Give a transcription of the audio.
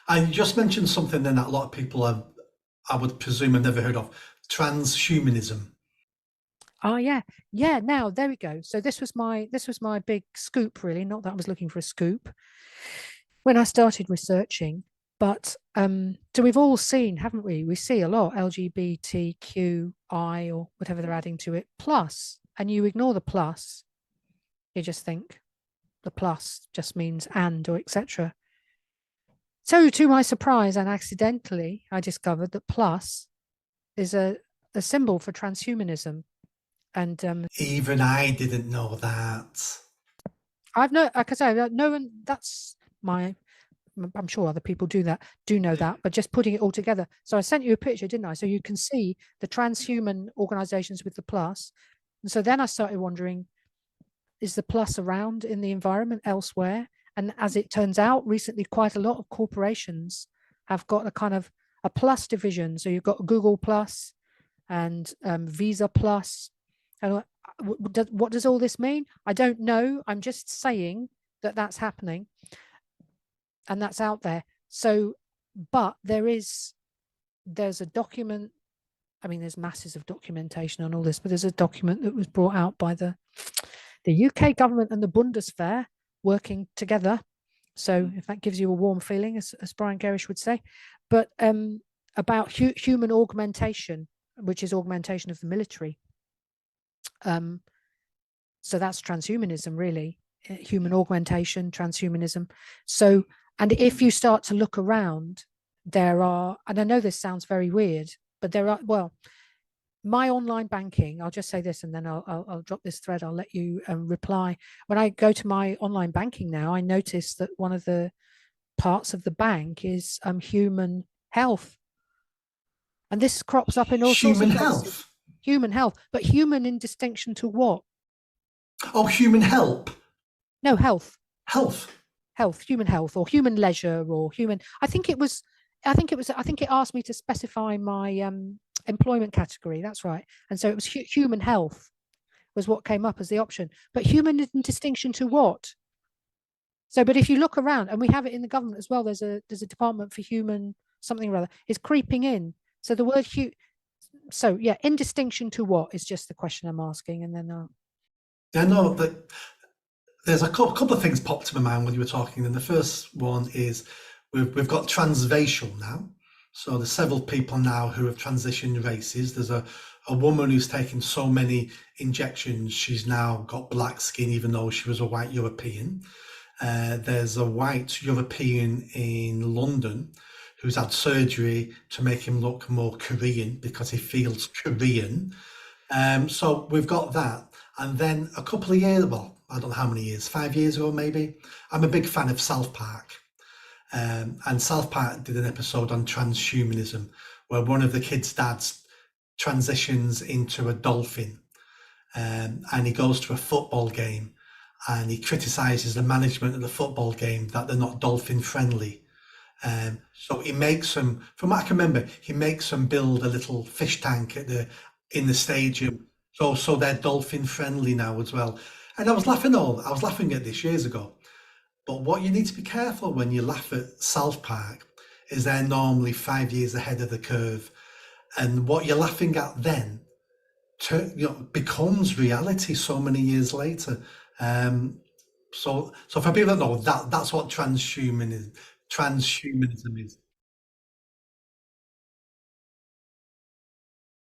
And you just mentioned something then that a lot of people have, I would presume, have never heard of, transhumanism. Oh yeah, yeah. Now there we go. So this was my big scoop, really. Not that I was looking for a scoop when I started researching, but so we've all seen, haven't we? We see a lot LGBTQI or whatever they're adding to it, plus, and you ignore the plus, you just think the plus just means and or etc. So to my surprise and accidentally, I discovered that plus is a symbol for transhumanism. And Even I didn't know that. I've no, like I say, no one. That's my. I'm sure other people do know that, but just putting it all together. So I sent you a picture, didn't I? So you can see the transhuman organizations with the plus. And so then I started wondering, is the plus around in the environment elsewhere? And as it turns out, recently quite a lot of corporations have got a kind of a plus division. So you've got Google Plus and Visa Plus. And what does all this mean? I don't know. I'm just saying that that's happening and that's out there. So, but there's a document. I mean, there's masses of documentation on all this, but there's a document that was brought out by the UK government and the Bundeswehr working together. So, if that gives you a warm feeling, as Brian Gerrish would say, but about human augmentation, which is augmentation of the military. So that's transhumanism, really, human augmentation, transhumanism. So, and if you start to look around, there are, and I know this sounds very weird, but there are, well, my online banking, I'll just say this and then I'll drop this thread. I'll let you reply. When I go to my online banking now, I notice that one of the parts of the bank is human health. And this crops up in all sorts of Human places. health. Human health, but human in distinction to what? Oh, human help. No, health. Health. Health, human health, or human leisure, or human. I think it asked me to specify my employment category. That's right. And so it was human health was what came up as the option. But human in distinction to what? So, but if you look around, and we have it in the government as well, there's a department for human something or other, is creeping in. So the word so yeah, in distinction to what is just the question I'm asking, and then I know that there's a couple of things popped to my mind when you were talking. And the first one is we've got transracial now. So there's several people now who have transitioned races. There's a woman who's taken so many injections, she's now got black skin, even though she was a white European. There's a white European in London who's had surgery to make him look more Korean because he feels Korean. So we've got that. And then a couple of years, well, I don't know how many years, 5 years ago maybe, I'm a big fan of South Park. And South Park did an episode on transhumanism where one of the kids' dads transitions into a dolphin, and he goes to a football game and he criticizes the management of the football game that they're not dolphin friendly. So he makes them, from what I can remember, he makes them build a little fish tank in the stadium, so they're dolphin friendly now as well. And I was laughing at this years ago. But what you need to be careful when you laugh at South Park is they're normally 5 years ahead of the curve, and what you're laughing at then becomes reality so many years later. So for people that know, that's what transhumanism is.